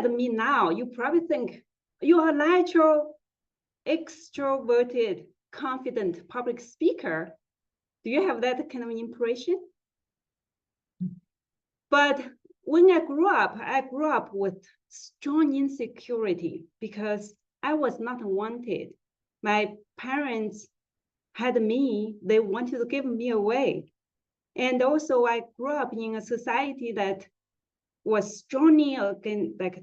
at me now, you probably think you're a natural, extroverted, confident public speaker. Do you have that kind of impression? But when I grew up with strong insecurity because I was not wanted. My parents had me, they wanted to give me away. And also I grew up in a society that was strongly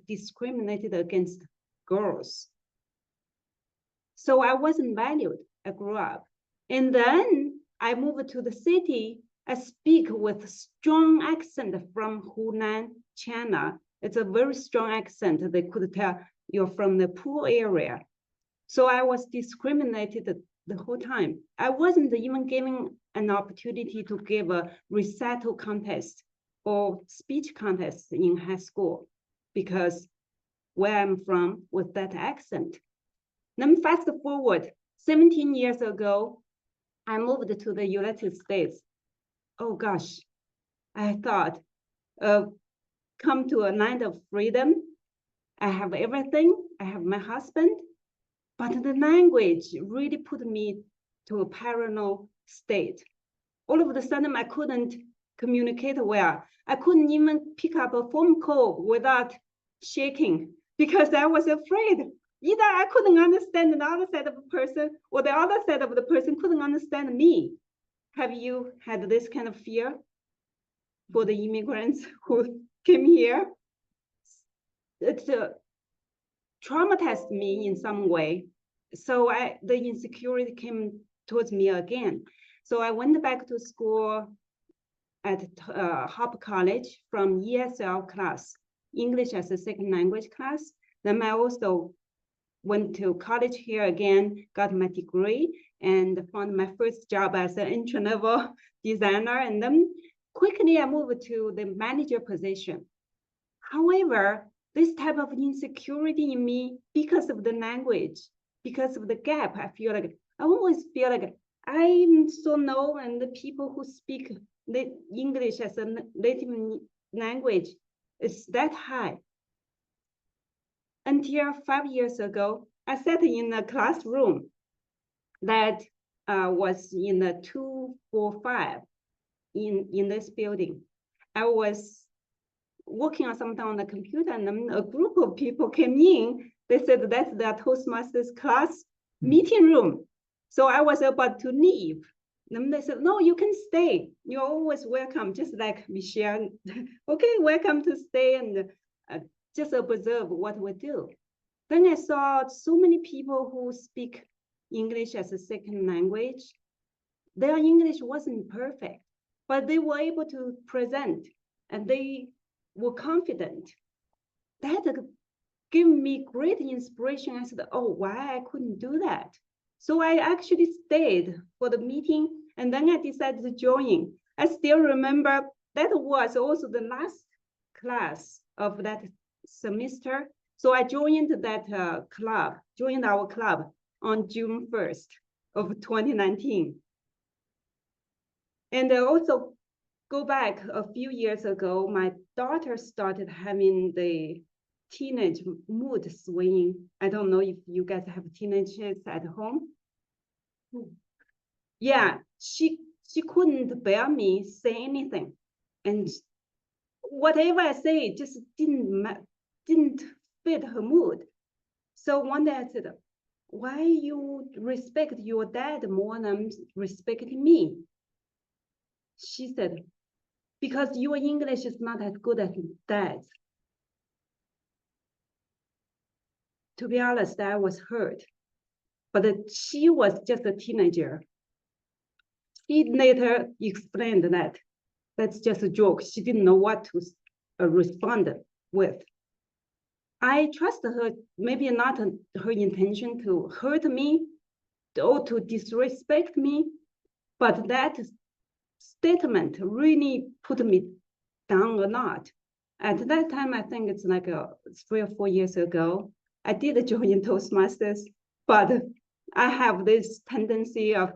discriminated against girls. So I wasn't valued. I grew up. And then I moved to the city. I speak with strong accent from Hunan, China. It's a very strong accent. They could tell you're from the poor area. So I was discriminated the whole time. I wasn't even given an opportunity to give a recital contest or speech contest in high school because where I'm from with that accent. Then fast forward, 17 years ago, I moved to the United States. Oh gosh, I thought, come to a land of freedom. I have everything. I have my husband, but the language really put me to a paranoid state. All of a sudden, I couldn't communicate well. I couldn't even pick up a phone call without shaking because I was afraid. Either I couldn't understand the other side of the person or the other side of the person couldn't understand me. Have you had this kind of fear for the immigrants who came here? It traumatized me in some way. So the insecurity came towards me again. So I went back to school at Hop College from ESL class, English as a second language class. Then I also went to college here again, got my degree, and found my first job as an entry-level designer. And then quickly I moved to the manager position. However, this type of insecurity in me, because of the language, because of the gap, I always feel like I'm so low, and the people who speak the English as a native language is that high. Until 5 years ago, I sat in a classroom that was in the 245 in this building. I was working on something on the computer, and then a group of people came in. They said that's the Toastmasters class meeting room. So I was about to leave. Then they said, no, you can stay. You're always welcome, just like Michelle. Okay, welcome to stay and just observe what we do. Then I saw so many people who speak English as a second language. Their English wasn't perfect, but they were able to present and they were confident. That gave me great inspiration. I said, oh, why I couldn't do that? So I actually stayed for the meeting, and then I decided to join. I still remember that was also the last class of that semester. So I joined that joined our club on June 1st of 2019. And I also go back a few years ago, my daughter started having the teenage mood swing. I don't know if you guys have teenagers at home. Yeah, she couldn't bear me say anything. And whatever I say just didn't fit her mood. So one day I said, why you respect your dad more than respecting me? She said, because your English is not as good as dad's. To be honest, I was hurt, but she was just a teenager. She later explained that that's just a joke. She didn't know what to respond with. I trust her, maybe not her intention to hurt me or to disrespect me, but that statement really put me down a lot. At that time, I think it's like 3 or 4 years ago, I did join Toastmasters, but I have this tendency of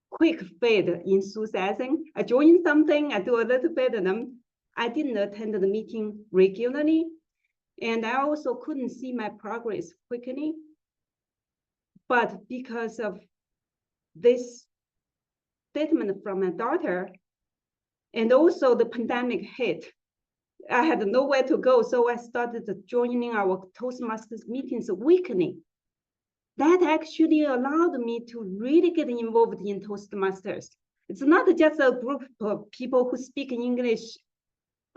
quick fade enthusiasm. I join something, I do a little bit, and then I didn't attend the meeting regularly. And I also couldn't see my progress quickly. But because of this statement from my daughter, and also the pandemic hit, I had nowhere to go. So I started joining our Toastmasters meetings weekly. That actually allowed me to really get involved in Toastmasters. It's not just a group of people who speak English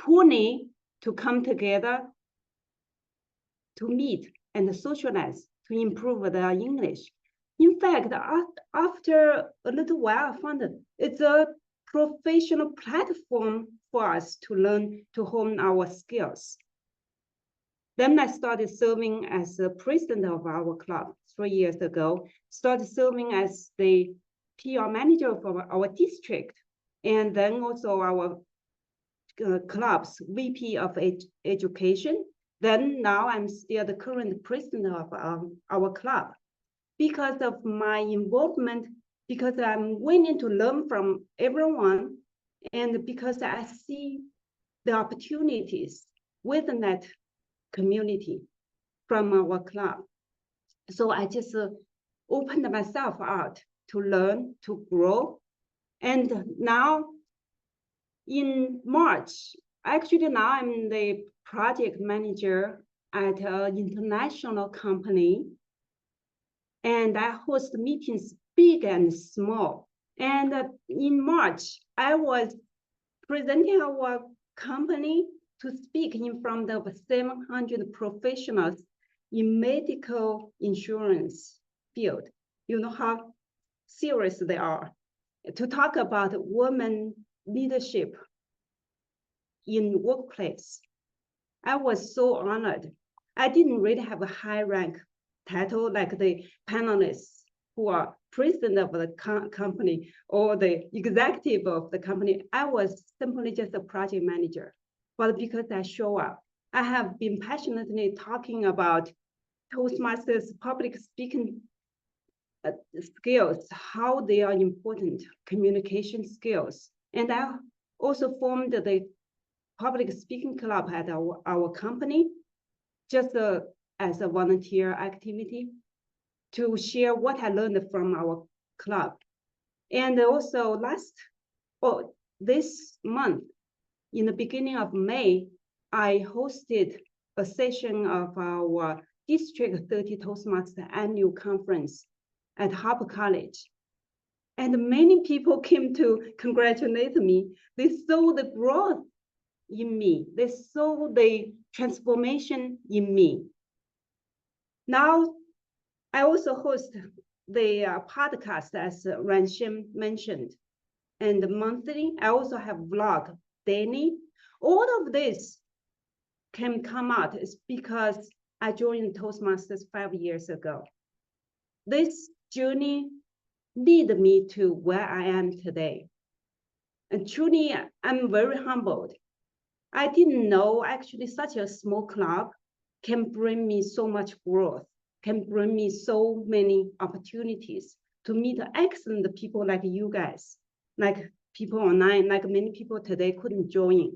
poorly to come together to meet and socialize to improve their English. In fact, after a little while, I found that it's a professional platform for us to learn to hone our skills. Then I started serving as the president of our club 3 years ago, started serving as the PR manager for our district, and then also our club's VP of education. Then now I'm still the current president of our club. Because of my involvement, because I'm willing to learn from everyone, and because I see the opportunities within that community from our club. So I just opened myself out to learn, to grow. And now in March, actually now I'm the project manager at an international company. And I host meetings big and small. And in March, I was presenting our company to speak in front of 700 professionals in medical insurance field. You know how serious they are. To talk about women leadership in workplace. I was so honored. I didn't really have a high rank title like the panelists who are president of the company or the executive of the company. I was simply just a project manager. But because I show up, I have been passionately talking about Toastmasters public speaking skills, how they are important, communication skills. And I also formed the public speaking club at our company, just as a volunteer activity to share what I learned from our club. And also this month, in the beginning of May, I hosted a session of our District 30 Toastmasters annual conference at Harper College. And many people came to congratulate me. They saw the growth in me. They saw the transformation in me. Now, I also host the podcast, as Ranshim mentioned, and monthly. I also have vlog daily. All of this can come out is because I joined Toastmasters 5 years ago. This journey led me to where I am today. And truly, I'm very humbled. I didn't know actually such a small club can bring me so much growth, can bring me so many opportunities to meet excellent people like you guys, like people online, like many people today couldn't join.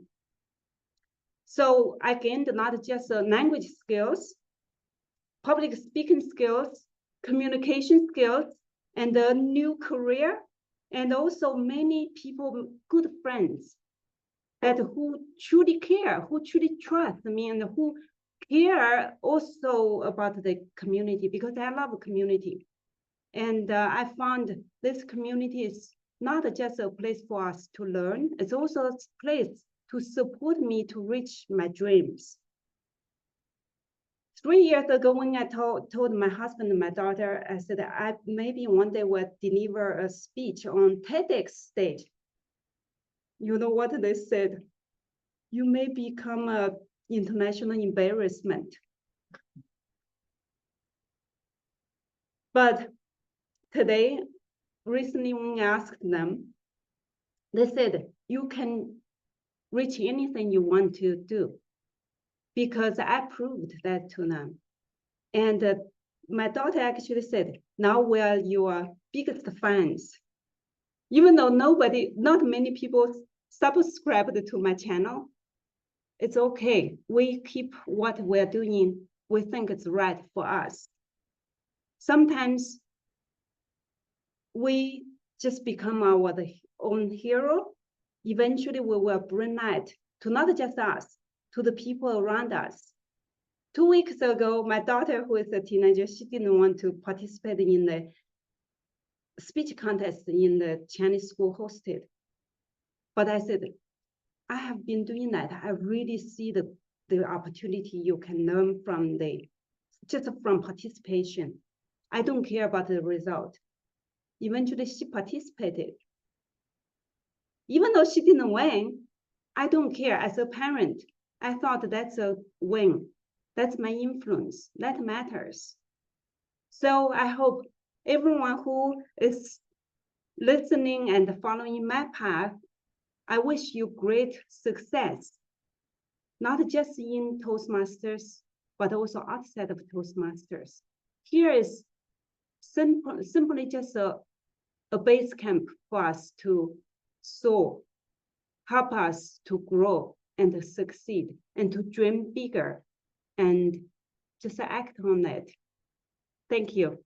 So I gained not just language skills, public speaking skills, communication skills, and a new career, and also many people, good friends, that who truly care, who truly trust me, and who care also about the community, because I love community. And I found this community is not just a place for us to learn, it's also a place to support me to reach my dreams. 3 years ago, when I told my husband and my daughter, I said, I maybe one day will deliver a speech on TEDx stage. You know what they said? You may become an international embarrassment. But today, recently when I asked them, they said, you can reach anything you want to do, because I proved that to them. And my daughter actually said, now we are your biggest fans. Even though not many people subscribed to my channel, it's okay. We keep what we're doing. We think it's right for us. Sometimes we just become our own hero. Eventually, we will bring light to not just us, to the people around us. 2 weeks ago, my daughter, who is a teenager, she didn't want to participate in the speech contest in the Chinese school hosted. But I said, I have been doing that. I really see the opportunity you can learn from just from participation. I don't care about the result. Eventually, she participated. Even though she didn't win, I don't care. As a parent, I thought that's a win. That's my influence. That matters. So I hope everyone who is listening and following my path, I wish you great success, not just in Toastmasters, but also outside of Toastmasters. Here is simply just a base camp for us to soar, help us to grow and succeed and to dream bigger and just act on it. Thank you.